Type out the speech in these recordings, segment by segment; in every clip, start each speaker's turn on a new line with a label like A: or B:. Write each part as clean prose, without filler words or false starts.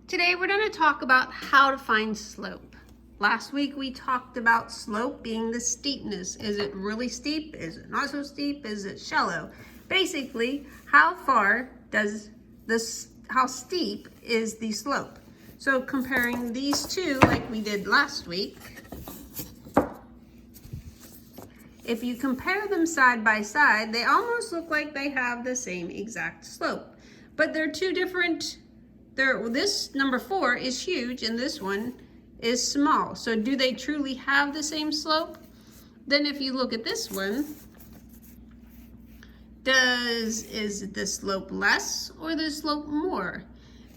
A: Today we're going to talk about how to find slope. Last week we talked about slope being the steepness. Is it really steep? Is it not so steep? Is it shallow? Basically, how steep is the slope? So comparing these two like we did last week, if you compare them side by side, they almost look like they have the same exact slope. But they're two different. This number 4 is huge and this one is small. So do they truly have the same slope? Then if you look at this one, is the slope less or the slope more?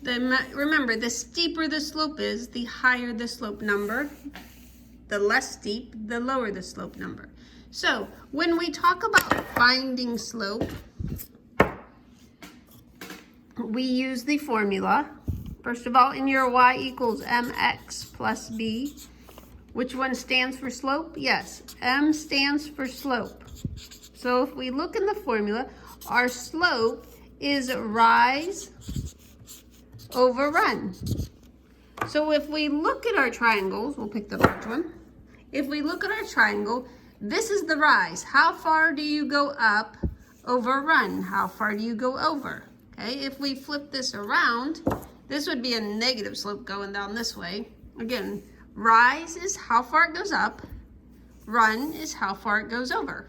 A: Remember, the steeper the slope is, the higher the slope number. The less steep, the lower the slope number. So when we talk about finding slope, we use the formula. First of all, in your y equals mx plus b, which one stands for slope? Yes, m stands for slope. So if we look in the formula, our slope is rise over run. So if we look at our triangles, we'll pick the large one. If we look at our triangle, this is the rise. How far do you go up over run? How far do you go over? Okay, if we flip this around, this would be a negative slope going down this way. Again, rise is how far it goes up. Run is how far it goes over.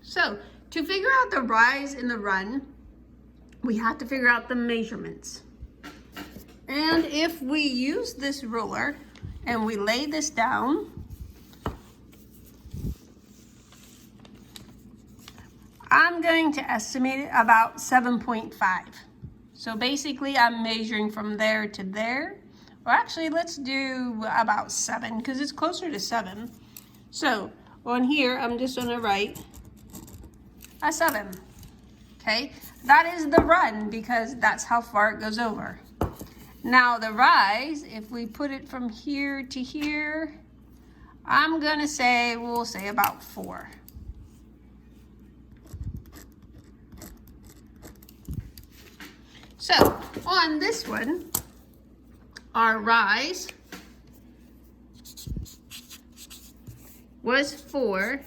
A: So to figure out the rise and the run, we have to figure out the measurements. And if we use this ruler and we lay this down, I'm going to estimate it about 7.5. So basically I'm measuring from there to there. Or actually let's do about 7 because it's closer to 7. So on here I'm just going to write a 7. Okay, that is the run because that's how far it goes over. Now the rise, if we put it from here to here, I'm going to say, we'll say about 4. So on this one, our rise was 4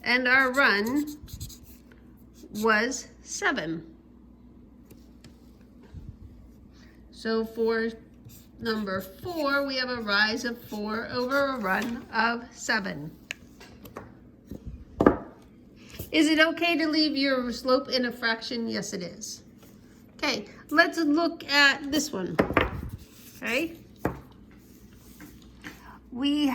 A: and our run was 7. So for number 4, we have a rise of 4 over a run of 7. Is it okay to leave your slope in a fraction? Yes, it is. Okay, let's look at this one. Okay, we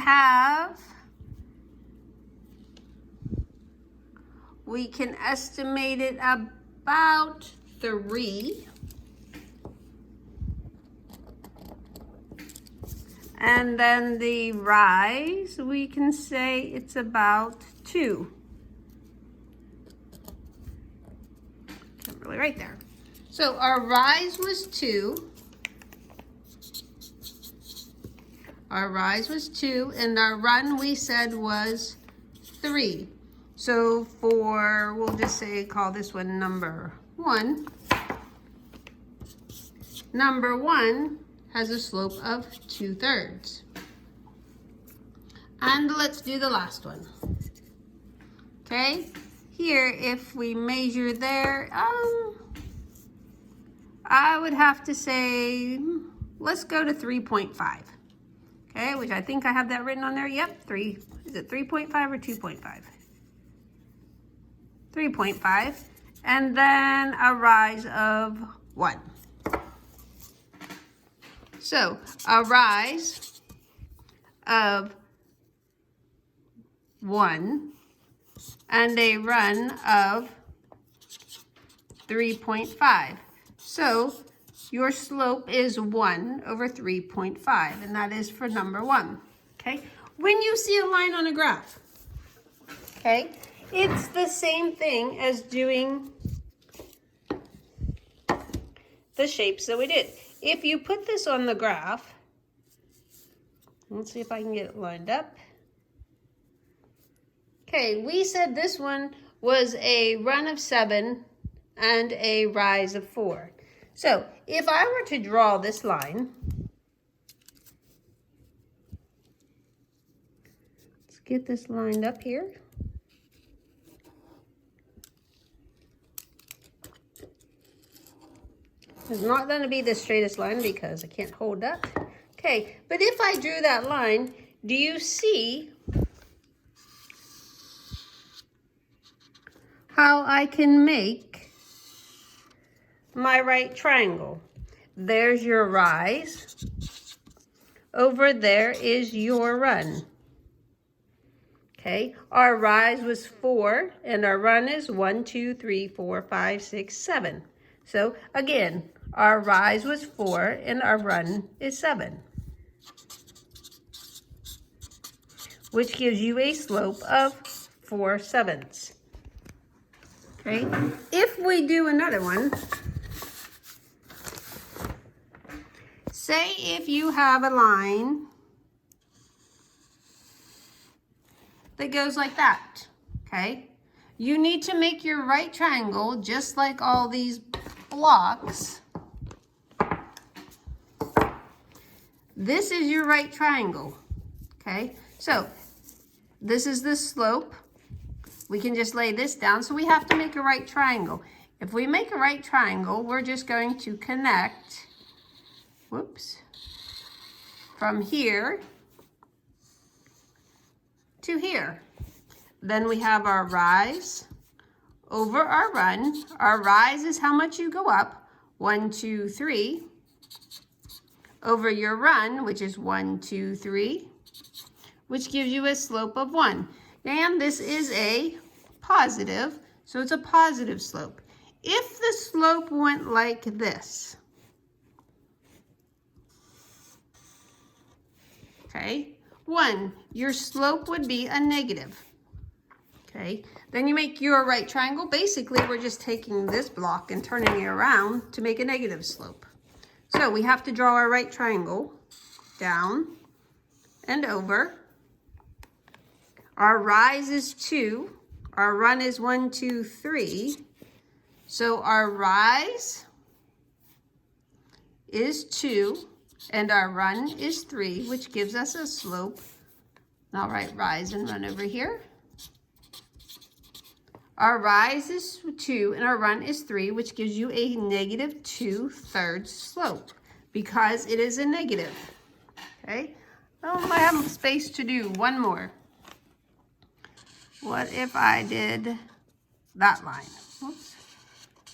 A: can estimate it about 3. And then the rise, we can say it's about 2. Can't really write there. So our rise was 2. Our rise was 2, and our run we said was 3. So we'll just say, call this one number 1. Number 1 has a slope of 2/3. And let's do the last one. Okay, here if we measure there, I would have to say, let's go to 3.5. Okay, which I think I have that written on there. Yep, 3. Is it 3.5 or 2.5? 3.5. And then a rise of 1. So a rise of 1 and a run of 3.5. So your slope is 1 over 3.5, and that is for number 1. Okay, when you see a line on a graph, okay, it's the same thing as doing the shapes that we did. If you put this on the graph, let's see if I can get it lined up. Okay, we said this one was a run of 7 and a rise of 4. So if I were to draw this line, let's get this lined up here. It's not going to be the straightest line because I can't hold that. Okay, but if I drew that line, do you see how I can make my right triangle? There's your rise. Over there is your run. Okay, our rise was 4 and our run is 1, 2, 3, 4, 5, 6, 7. So again, our rise was 4 and our run is 7, which gives you a slope of 4/7. Okay, if we do another one, say if you have a line that goes like that, okay? You need to make your right triangle just like all these blocks. This is your right triangle, okay? So this is the slope. We can just lay this down. So we have to make a right triangle. If we make a right triangle, we're just going to connect, whoops, from here to here. Then we have our rise over our run. Our rise is how much you go up, 1, 2, 3, over your run, which is 1, 2, 3, which gives you a slope of 1. And this is a positive, so it's a positive slope. If the slope went like this, okay, 1, your slope would be a negative. Okay, then you make your right triangle. Basically, we're just taking this block and turning it around to make a negative slope. So we have to draw our right triangle down and over. Our rise is 2. Our run is 1, 2, 3. So our rise is 2 and our run is 3, which gives us a slope. And I'll write rise and run over here. Our rise is 2 and our run is 3, which gives you a negative 2/3 slope because it is a negative. Okay, I have space to do one more. What if I did that line? Oops,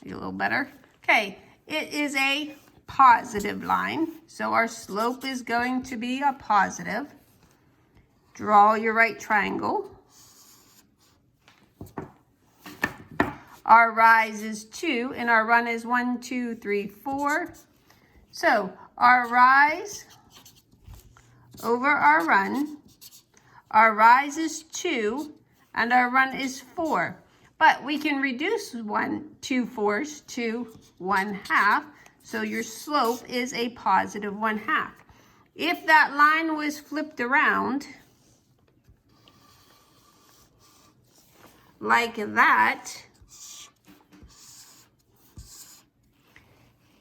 A: maybe a little better. Okay, it is a positive line, so our slope is going to be a positive. Draw your right triangle. Our rise is 2 and our run is 1, 2, 3, 4. So our rise over our run, our rise is 2 and our run is 4. But we can reduce 2 4s to 1/2. So your slope is a positive 1/2. If that line was flipped around like that,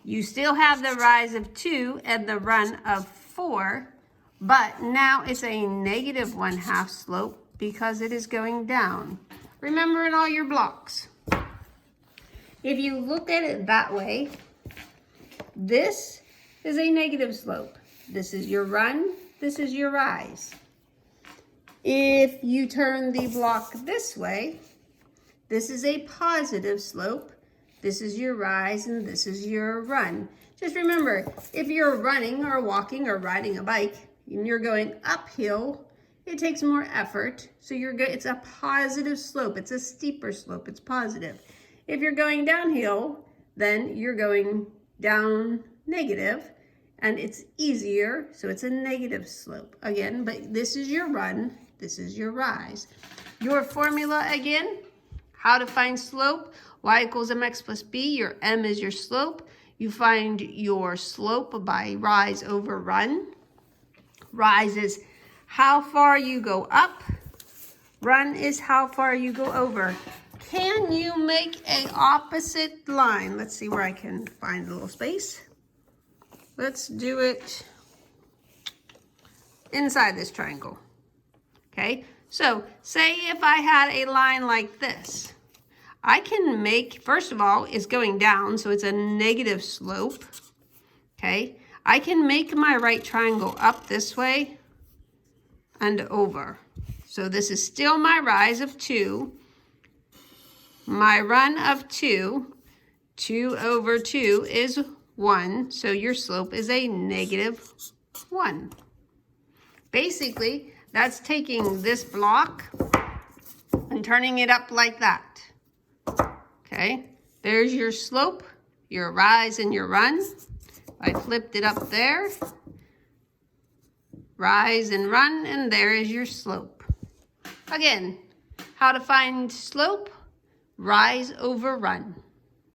A: you still have the rise of 2 and the run of 4, but now it's a negative 1/2 slope because it is going down. Remember in all your blocks. If you look at it that way, this is a negative slope. This is your run, this is your rise. If you turn the block this way, this is a positive slope. This is your rise and this is your run. Just remember, if you're running or walking or riding a bike and you're going uphill, it takes more effort. So it's a positive slope. It's a steeper slope. It's positive. If you're going downhill, then you're going down negative and it's easier. So it's a negative slope again, but this is your run. This is your rise. Your formula again, how to find slope. Y equals mx plus b, your m is your slope. You find your slope by rise over run. Rise is how far you go up. Run is how far you go over. can you make a opposite line? Let's see where I can find a little space. Let's do it inside this triangle. Okay, so say if I had a line like this, I can make, first of all, it's going down, so it's a negative slope. Okay, I can make my right triangle up this way and over. So this is still my rise of 2, my run of 2. 2 over 2 is 1, so your slope is a negative 1. Basically, that's taking this block and turning it up like that. Okay, there's your slope, your rise and your run. I flipped it up there. Rise and run, and there is your slope. Again, how to find slope? Rise over run.